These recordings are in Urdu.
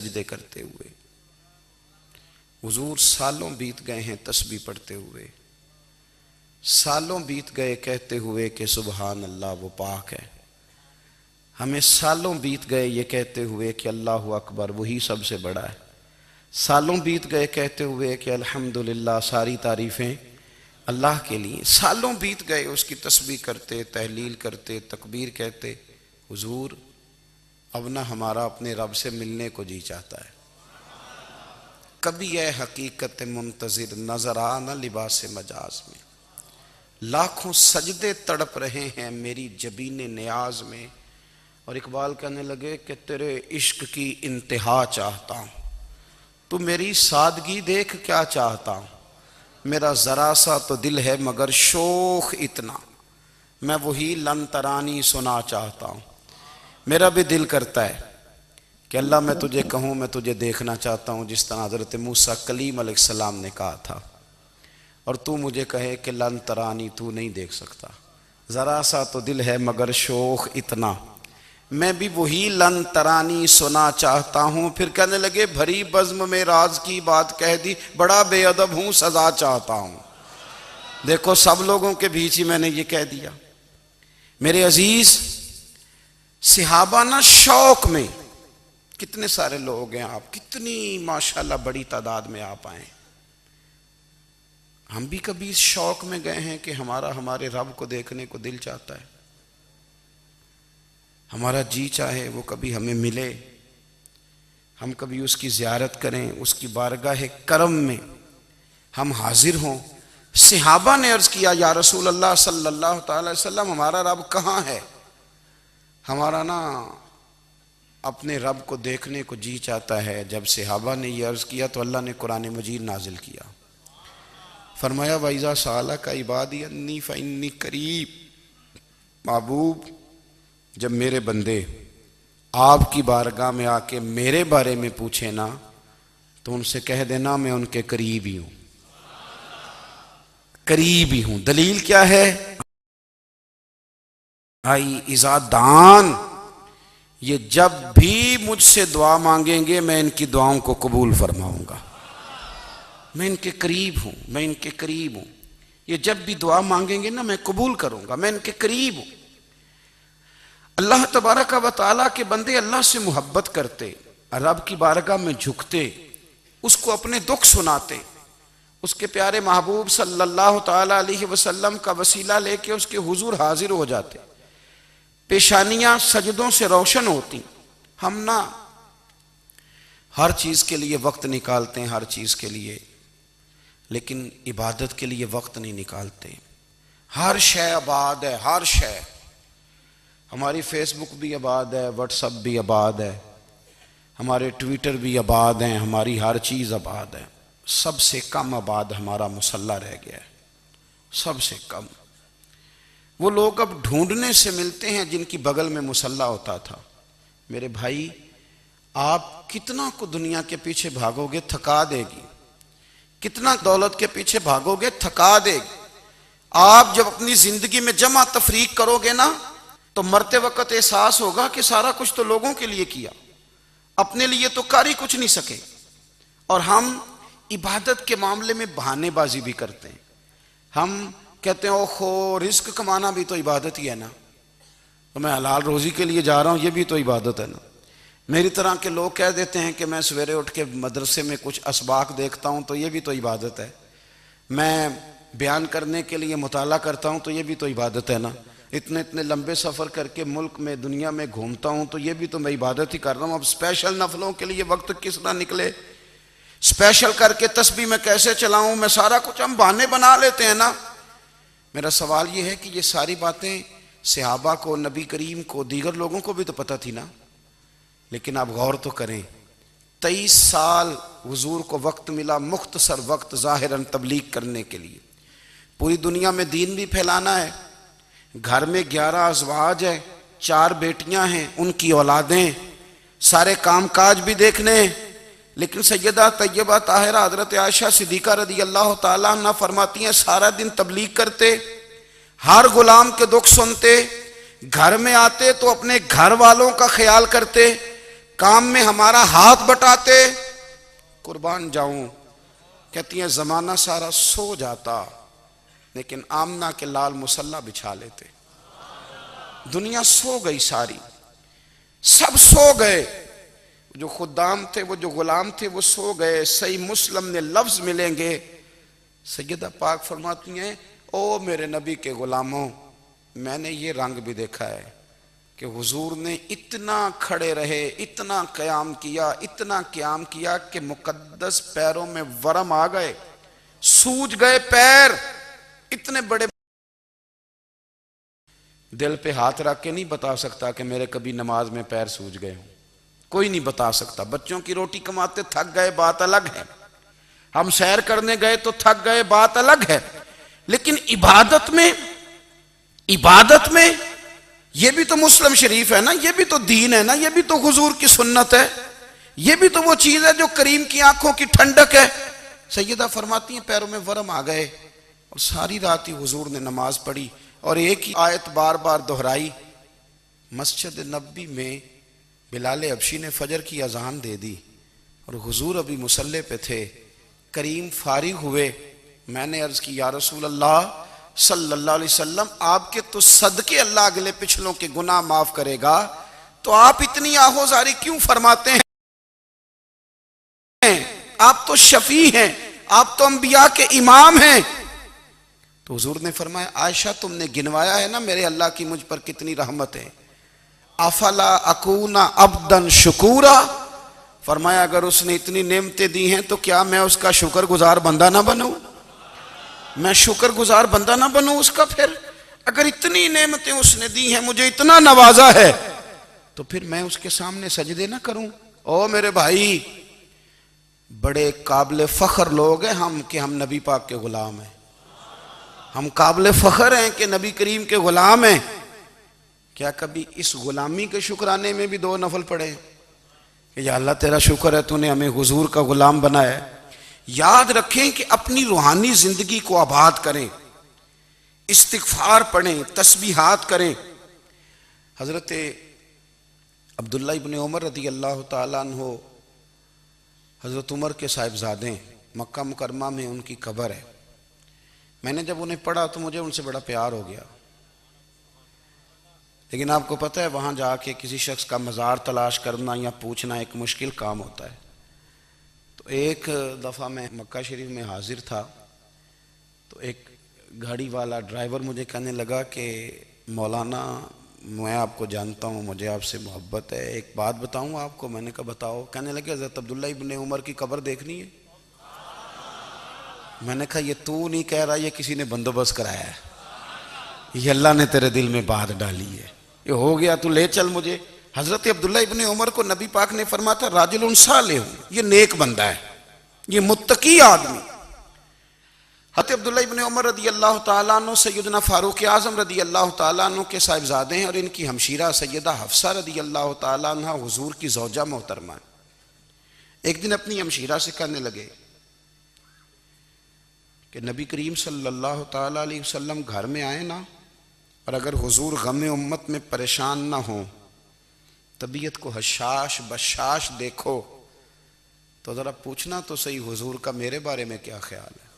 سجدے کرتے ہوئے۔ حضور سالوں بیت گئے ہیں تسبیح پڑھتے ہوئے، سالوں بیت گئے کہتے ہوئے کہ سبحان اللہ وہ پاک ہے۔ ہمیں سالوں بیت گئے یہ کہتے ہوئے کہ اللہ اکبر وہی سب سے بڑا ہے۔ سالوں بیت گئے کہتے ہوئے کہ الحمدللہ ساری تعریفیں اللہ کے لیے۔ سالوں بیت گئے اس کی تسبیح کرتے، تحلیل کرتے، تکبیر کہتے۔ حضور اب نہ ہمارا اپنے رب سے ملنے کو جی چاہتا ہے۔ کبھی اے حقیقت منتظر نظر آ نہ لباس مجاز میں، لاکھوں سجدے تڑپ رہے ہیں میری جبین نیاز میں۔ اور اقبال کہنے لگے کہ تیرے عشق کی انتہا چاہتا ہوں، تو میری سادگی دیکھ کیا چاہتا ہوں۔ میرا ذرا سا تو دل ہے مگر شوخ اتنا، میں وہی لن ترانی سنا چاہتا ہوں۔ میرا بھی دل کرتا ہے کہ اللہ میں تجھے کہوں میں تجھے دیکھنا چاہتا ہوں، جس طرح حضرت موسیٰ کلیم علیہ السلام نے کہا تھا، اور تو مجھے کہے کہ لن ترانی تو نہیں دیکھ سکتا، ذرا سا تو دل ہے مگر شوخ اتنا، میں بھی وہی لن ترانی سنا چاہتا ہوں۔ پھر کہنے لگے بھری بزم میں راز کی بات کہہ دی، بڑا بے ادب ہوں سزا چاہتا ہوں۔ دیکھو سب لوگوں کے بیچ ہی میں نے یہ کہہ دیا۔ میرے عزیز صحابہ نا شوق میں، کتنے سارے لوگ ہیں آپ، کتنی ماشاءاللہ بڑی تعداد میں آپ آئیں، ہم بھی کبھی اس شوق میں گئے ہیں کہ ہمارے رب کو دیکھنے کو دل چاہتا ہے، ہمارا جی چاہے وہ کبھی ہمیں ملے، ہم کبھی اس کی زیارت کریں، اس کی بارگاہ کرم میں ہم حاضر ہوں۔ صحابہ نے عرض کیا یا رسول اللہ صلی اللہ تعالی وسلم ہمارا رب کہاں ہے؟ ہمارا نا اپنے رب کو دیکھنے کو جی چاہتا ہے۔ جب صحابہ نے یہ عرض کیا تو اللہ نے قرآن مجید نازل کیا، فرمایا وَإِذَا سَأَلَكَ عِبَادِي أَنِّي فَإِنِّي قَرِيبٌ، محبوب جب میرے بندے آپ کی بارگاہ میں آ کے میرے بارے میں پوچھیں نا تو ان سے کہہ دینا میں ان کے قریب ہی ہوں، قریب ہی ہوں۔ دلیل کیا ہے؟ آئی اذا دان، یہ جب بھی مجھ سے دعا مانگیں گے میں ان کی دعاؤں کو قبول فرماؤں گا، میں ان کے قریب ہوں، میں ان کے قریب ہوں۔ یہ جب بھی دعا مانگیں گے نا میں قبول کروں گا، میں ان کے قریب ہوں۔ اللہ تبارک و تعالیٰ کے بندے اللہ سے محبت کرتے، رب کی بارگاہ میں جھکتے، اس کو اپنے دکھ سناتے، اس کے پیارے محبوب صلی اللہ تعالیٰ علیہ وسلم کا وسیلہ لے کے اس کے حضور حاضر ہو جاتے، پیشانیاں سجدوں سے روشن ہوتی۔ ہم نا ہر چیز کے لیے وقت نکالتے ہیں، ہر چیز کے لیے، لیکن عبادت کے لیے وقت نہیں نکالتے۔ ہر شے آباد ہے، ہر شے، ہماری فیس بک بھی آباد ہے، واٹس ایپ بھی آباد ہے، ہمارے ٹویٹر بھی آباد ہیں، ہماری ہر چیز آباد ہے۔ سب سے کم آباد ہمارا مصلی رہ گیا ہے، سب سے کم۔ وہ لوگ اب ڈھونڈنے سے ملتے ہیں جن کی بغل میں مصلی ہوتا تھا۔ میرے بھائی آپ کتنا کو دنیا کے پیچھے بھاگو گے تھکا دے گی، کتنا دولت کے پیچھے بھاگو گے تھکا دے گی۔ آپ جب اپنی زندگی میں جمع تفریق کرو گے نا تو مرتے وقت احساس ہوگا کہ سارا کچھ تو لوگوں کے لیے کیا، اپنے لیے تو کر ہی کچھ نہیں سکے۔ اور ہم عبادت کے معاملے میں بہانے بازی بھی کرتے ہیں۔ ہم کہتے ہیں اوہو رزق کمانا بھی تو عبادت ہی ہے نا، تو میں حلال روزی کے لیے جا رہا ہوں یہ بھی تو عبادت ہے نا۔ میری طرح کے لوگ کہہ دیتے ہیں کہ میں سویرے اٹھ کے مدرسے میں کچھ اسباق دیکھتا ہوں تو یہ بھی تو عبادت ہے، میں بیان کرنے کے لیے مطالعہ کرتا ہوں تو یہ بھی تو عبادت ہے نا، اتنے لمبے سفر کر کے ملک میں دنیا میں گھومتا ہوں تو یہ بھی تو میں عبادت ہی کر رہا ہوں۔ اب اسپیشل نفلوں کے لیے وقت کس طرح نکلے، اسپیشل کر کے تسبیح میں کیسے چلاؤں، میں سارا کچھ ہم بہانے بنا لیتے ہیں نا۔ میرا سوال یہ ہے کہ یہ ساری باتیں صحابہ کو، نبی کریم کو، دیگر لوگوں کو بھی تو پتہ تھی نا، لیکن آپ غور تو کریں 23 سال حضور کو وقت ملا، مختصر وقت ظاہراً تبلیغ کرنے کے لیے، پوری دنیا میں دین بھی پھیلانا ہے۔ گھر میں 11 ازواج ہیں، 4 بیٹیاں ہیں، ان کی اولادیں، سارے کام کاج بھی دیکھنے ہیں، لیکن سیدہ طیبہ طاہرہ حضرت عائشہ صدیقہ رضی اللہ تعالیٰ عنہ فرماتی ہیں سارا دن تبلیغ کرتے، ہر غلام کے دکھ سنتے، گھر میں آتے تو اپنے گھر والوں کا خیال کرتے، کام میں ہمارا ہاتھ بٹاتے، قربان جاؤں، کہتی ہیں زمانہ سارا سو جاتا لیکن آمنہ کے لال مصلی بچھا لیتے۔ دنیا سو گئی ساری، سب سو گئے، جو خدام تھے، وہ جو غلام تھے، وہ سو گئے۔ صحیح مسلم میں لفظ ملیں گے، سیدہ پاک فرماتی ہیں او میرے نبی کے غلاموں، میں نے یہ رنگ بھی دیکھا ہے کہ حضور نے اتنا کھڑے رہے، اتنا قیام کیا، اتنا قیام کیا کہ مقدس پیروں میں ورم آ گئے، سوج گئے پیر، اتنے بڑے۔ دل پہ ہاتھ رکھ کے نہیں بتا سکتا کہ میرے کبھی نماز میں پیر سوج گئے ہوں، کوئی نہیں بتا سکتا۔ بچوں کی روٹی کماتے تھک گئے بات الگ ہے، ہم سیر کرنے گئے تو تھک گئے بات الگ ہے، لیکن عبادت میں یہ بھی تو مسلم شریف ہے نا، یہ بھی تو دین ہے نا، یہ بھی تو حضور کی سنت ہے، یہ بھی تو وہ چیز ہے جو کریم کی آنکھوں کی ٹھنڈک ہے۔ سیدہ فرماتی ہیں پیروں میں ورم آ گئے، اور ساری رات ہی حضور نے نماز پڑھی اور ایک ہی آیت بار بار دہرائی۔ مسجد نبوی میں بلال حبشی نے فجر کی اذان دے دی اور حضور ابھی مصلی پہ تھے، کریم فارغ ہوئے، میں نے عرض کی یا رسول اللہ صلی اللہ علیہ وسلم، آپ کے تو صدقے اللہ اگلے پچھلوں کے گناہ معاف کرے گا، تو آپ اتنی آہوزاری کیوں فرماتے ہیں؟ آپ تو شفیع ہیں، آپ تو انبیاء کے امام ہیں۔ تو حضور نے فرمایا عائشہ تم نے گنوایا ہے نا میرے اللہ کی مجھ پر کتنی رحمت ہے، افلا اکون عبدا شکورا، فرمایا اگر اس نے اتنی نعمتیں دی ہیں تو کیا میں اس کا شکر گزار بندہ نہ بنوں؟ میں شکر گزار بندہ نہ بنوں اس کا؟ پھر اگر اتنی نعمتیں اس نے دی ہیں، مجھے اتنا نوازا ہے، تو پھر میں اس کے سامنے سجدے نہ کروں؟ او میرے بھائی، بڑے قابل فخر لوگ ہیں ہم کہ ہم نبی پاک کے غلام ہیں، ہم قابل فخر ہیں کہ نبی کریم کے غلام ہیں۔ کیا کبھی اس غلامی کے شکرانے میں بھی دو نفل پڑھے کہ یا اللہ تیرا شکر ہے تو نے ہمیں حضور کا غلام بنایا ہے؟ یاد رکھیں کہ اپنی روحانی زندگی کو آباد کریں، استغفار پڑھیں، تسبیحات کریں۔ حضرت عبداللہ ابن عمر رضی اللہ تعالیٰ عنہ حضرت عمر کے صاحبزادے، مکہ مکرمہ میں ان کی قبر ہے۔ میں نے جب انہیں پڑھا تو مجھے ان سے بڑا پیار ہو گیا، لیکن آپ کو پتہ ہے وہاں جا کے کسی شخص کا مزار تلاش کرنا یا پوچھنا ایک مشکل کام ہوتا ہے۔ تو ایک دفعہ میں مکہ شریف میں حاضر تھا، تو ایک گاڑی والا ڈرائیور مجھے کہنے لگا کہ مولانا میں آپ کو جانتا ہوں، مجھے آپ سے محبت ہے، ایک بات بتاؤں آپ کو؟ میں نے کہا بتاؤ۔ کہنے لگے حضرت عبداللہ ابن عمر کی قبر دیکھنی ہے۔ میں نے کہا یہ تو نہیں کہہ رہا، یہ کسی نے بندوبست کرایا ہے، یہ اللہ نے تیرے دل میں بات ڈالی ہے، یہ ہو گیا تو لے چل مجھے۔ حضرت عبداللہ ابن عمر کو نبی پاک نے فرمایا تھا راجل صالح، یہ نیک بندہ ہے، یہ متقی آدمی۔ حضرت عبداللہ ابن عمر رضی اللہ تعالیٰ عنہ سیدنا فاروق اعظم رضی اللہ تعالیٰ عنہ کے صاحبزادے ہیں، اور ان کی ہمشیرہ سیدہ حفصہ رضی اللہ تعالیٰ عنہ حضور کی زوجہ محترمہ۔ ایک دن اپنی ہمشیرہ سے کہنے لگے کہ نبی کریم صلی اللہ تعالیٰ علیہ وسلم گھر میں آئے نا، اور اگر حضور غم امت میں پریشان نہ ہوں، طبیعت کو حشاش بشاش دیکھو، تو ذرا پوچھنا تو صحیح حضور کا میرے بارے میں کیا خیال ہے،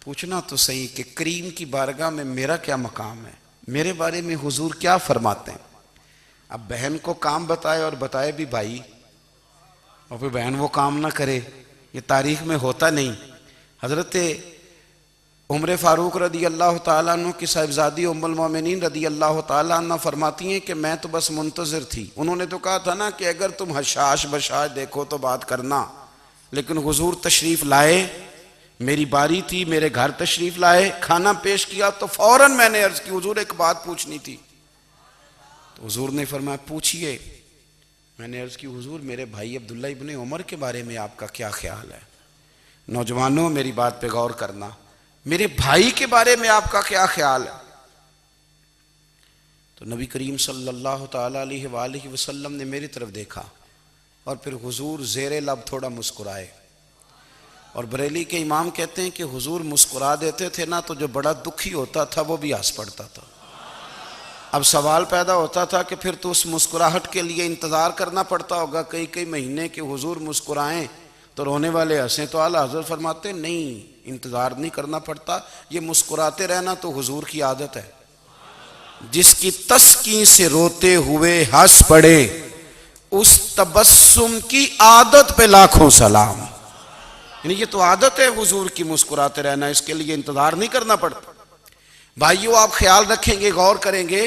پوچھنا تو صحیح کہ کریم کی بارگاہ میں میرا کیا مقام ہے، میرے بارے میں حضور کیا فرماتے ہیں۔ اب بہن کو کام بتائے اور بتائے بھی بھائی، اور پھر بہن وہ کام نہ کرے، یہ تاریخ میں ہوتا نہیں۔ حضرت عمر فاروق رضی اللہ تعالیٰ عنہ کی صاحبزادی ام المومنین رضی اللہ تعالیٰ عنہ فرماتی ہیں کہ میں تو بس منتظر تھی، انہوں نے تو کہا تھا نا کہ اگر تم حشاش بشاش دیکھو تو بات کرنا، لیکن حضور تشریف لائے، میری باری تھی، میرے گھر تشریف لائے، کھانا پیش کیا تو فوراً میں نے عرض کی حضور ایک بات پوچھنی تھی۔ تو حضور نے فرمایا پوچھئے۔ میں نے عرض کی حضور میرے بھائی عبداللہ ابن عمر کے بارے میں آپ کا کیا خیال ہے؟ نوجوانوں میری بات پہ غور کرنا، میرے بھائی کے بارے میں آپ کا کیا خیال ہے؟ تو نبی کریم صلی اللہ تعالیٰ علیہ وآلہ وسلم نے میری طرف دیکھا، اور پھر حضور زیر لب تھوڑا مسکرائے، اور بریلی کے امام کہتے ہیں کہ حضور مسکرا دیتے تھے نا تو جو بڑا دکھی ہوتا تھا وہ بھی ہنس پڑتا تھا۔ اب سوال پیدا ہوتا تھا کہ پھر تو اس مسکراہٹ کے لیے انتظار کرنا پڑتا ہوگا کئی کئی مہینے کہ حضور مسکرائیں تو رونے والے ہنسیں، تو اعلیٰ حضرت فرماتے نہیں، انتظار نہیں کرنا پڑتا، یہ مسکراتے رہنا تو حضور کی عادت ہے۔ جس کی تسکین سے روتے ہوئے ہنس پڑے اس تبسم کی عادت پہ لاکھوں سلام۔ یعنی یہ تو عادت ہے حضور کی مسکراتے رہنا، اس کے لیے انتظار نہیں کرنا پڑتا۔ بھائیو آپ خیال رکھیں گے، غور کریں گے،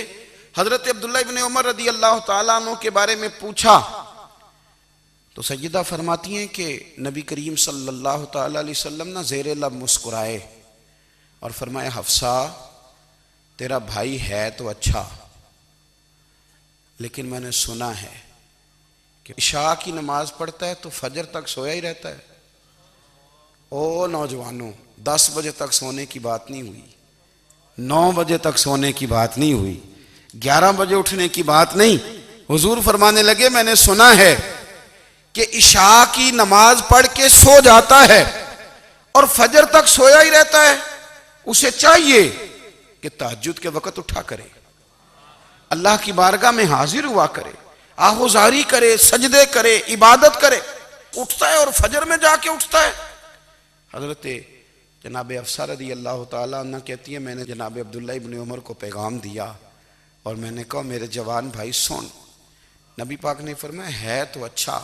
حضرت عبداللہ ابن عمر رضی اللہ تعالیٰ عنہ کے بارے میں پوچھا تو سیدہ فرماتی ہیں کہ نبی کریم صلی اللہ تعالیٰ علیہ وسلم نہ زیر لب مسکرائے اور فرمایا حفصہ تیرا بھائی ہے تو اچھا، لیکن میں نے سنا ہے کہ عشاء کی نماز پڑھتا ہے تو فجر تک سویا ہی رہتا ہے۔ او نوجوانوں، 10 بجے تک سونے کی بات نہیں ہوئی، 9 بجے تک سونے کی بات نہیں ہوئی، 11 بجے اٹھنے کی بات نہیں۔ حضور فرمانے لگے میں نے سنا ہے کہ عشاء کی نماز پڑھ کے سو جاتا ہے اور فجر تک سویا ہی رہتا ہے، اسے چاہیے کہ تہجد کے وقت اٹھا کرے، اللہ کی بارگاہ میں حاضر ہوا کرے، آہوزاری کرے، سجدے کرے، عبادت کرے، اٹھتا ہے اور فجر میں جا کے اٹھتا ہے۔ حضرت جناب حفصہ رضی اللہ تعالیٰ عنہ کہتی ہے میں نے جناب عبداللہ ابن عمر کو پیغام دیا اور میں نے کہا میرے جوان بھائی سن، نبی پاک نے فرمایا ہے تو اچھا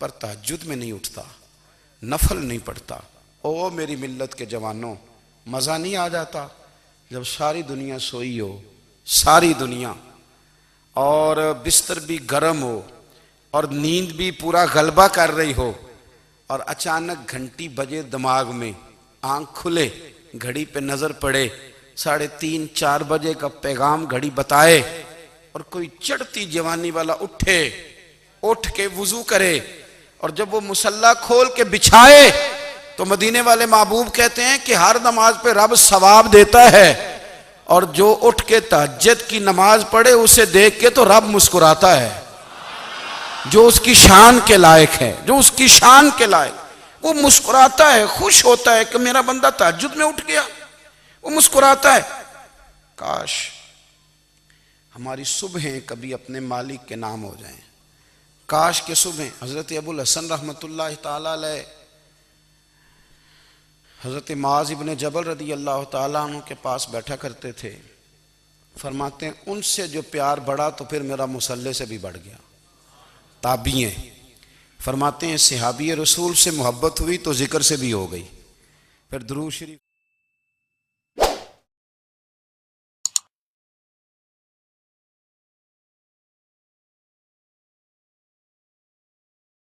پر تہجد میں نہیں اٹھتا، نفل نہیں پڑھتا۔ او میری ملت کے جوانوں، مزہ نہیں آ جاتا جب ساری دنیا سوئی ہو، ساری دنیا، اور بستر بھی گرم ہو اور نیند بھی پورا غلبہ کر رہی ہو، اور اچانک گھنٹی بجے دماغ میں، آنکھ کھلے، گھڑی پہ نظر پڑے، 3:30 4 بجے کا پیغام گھڑی بتائے، اور کوئی چڑھتی جوانی والا اٹھ کے وضو کرے، اور جب وہ مصلی کھول کے بچھائے تو مدینے والے محبوب کہتے ہیں کہ ہر نماز پہ رب ثواب دیتا ہے، اور جو اٹھ کے تہجد کی نماز پڑھے اسے دیکھ کے تو رب مسکراتا ہے، جو اس کی شان کے لائق ہے، جو اس کی شان کے لائق، وہ مسکراتا ہے، خوش ہوتا ہے کہ میرا بندہ تہجد میں اٹھ گیا، وہ مسکراتا ہے۔ کاش ہماری صبحیں کبھی اپنے مالک کے نام ہو جائیں، کاش کے صبحیں۔ حضرت ابو الحسن رحمۃ اللہ تعالیٰ علیہ حضرت معاذ ابن جبل رضی اللہ تعالیٰ عنہ کے پاس بیٹھا کرتے تھے، فرماتے ہیں ان سے جو پیار بڑھا تو پھر میرا مصلی سے بھی بڑھ گیا۔ تابعین فرماتے ہیں صحابی رسول سے محبت ہوئی تو ذکر سے بھی ہو گئی، پھر درود شریف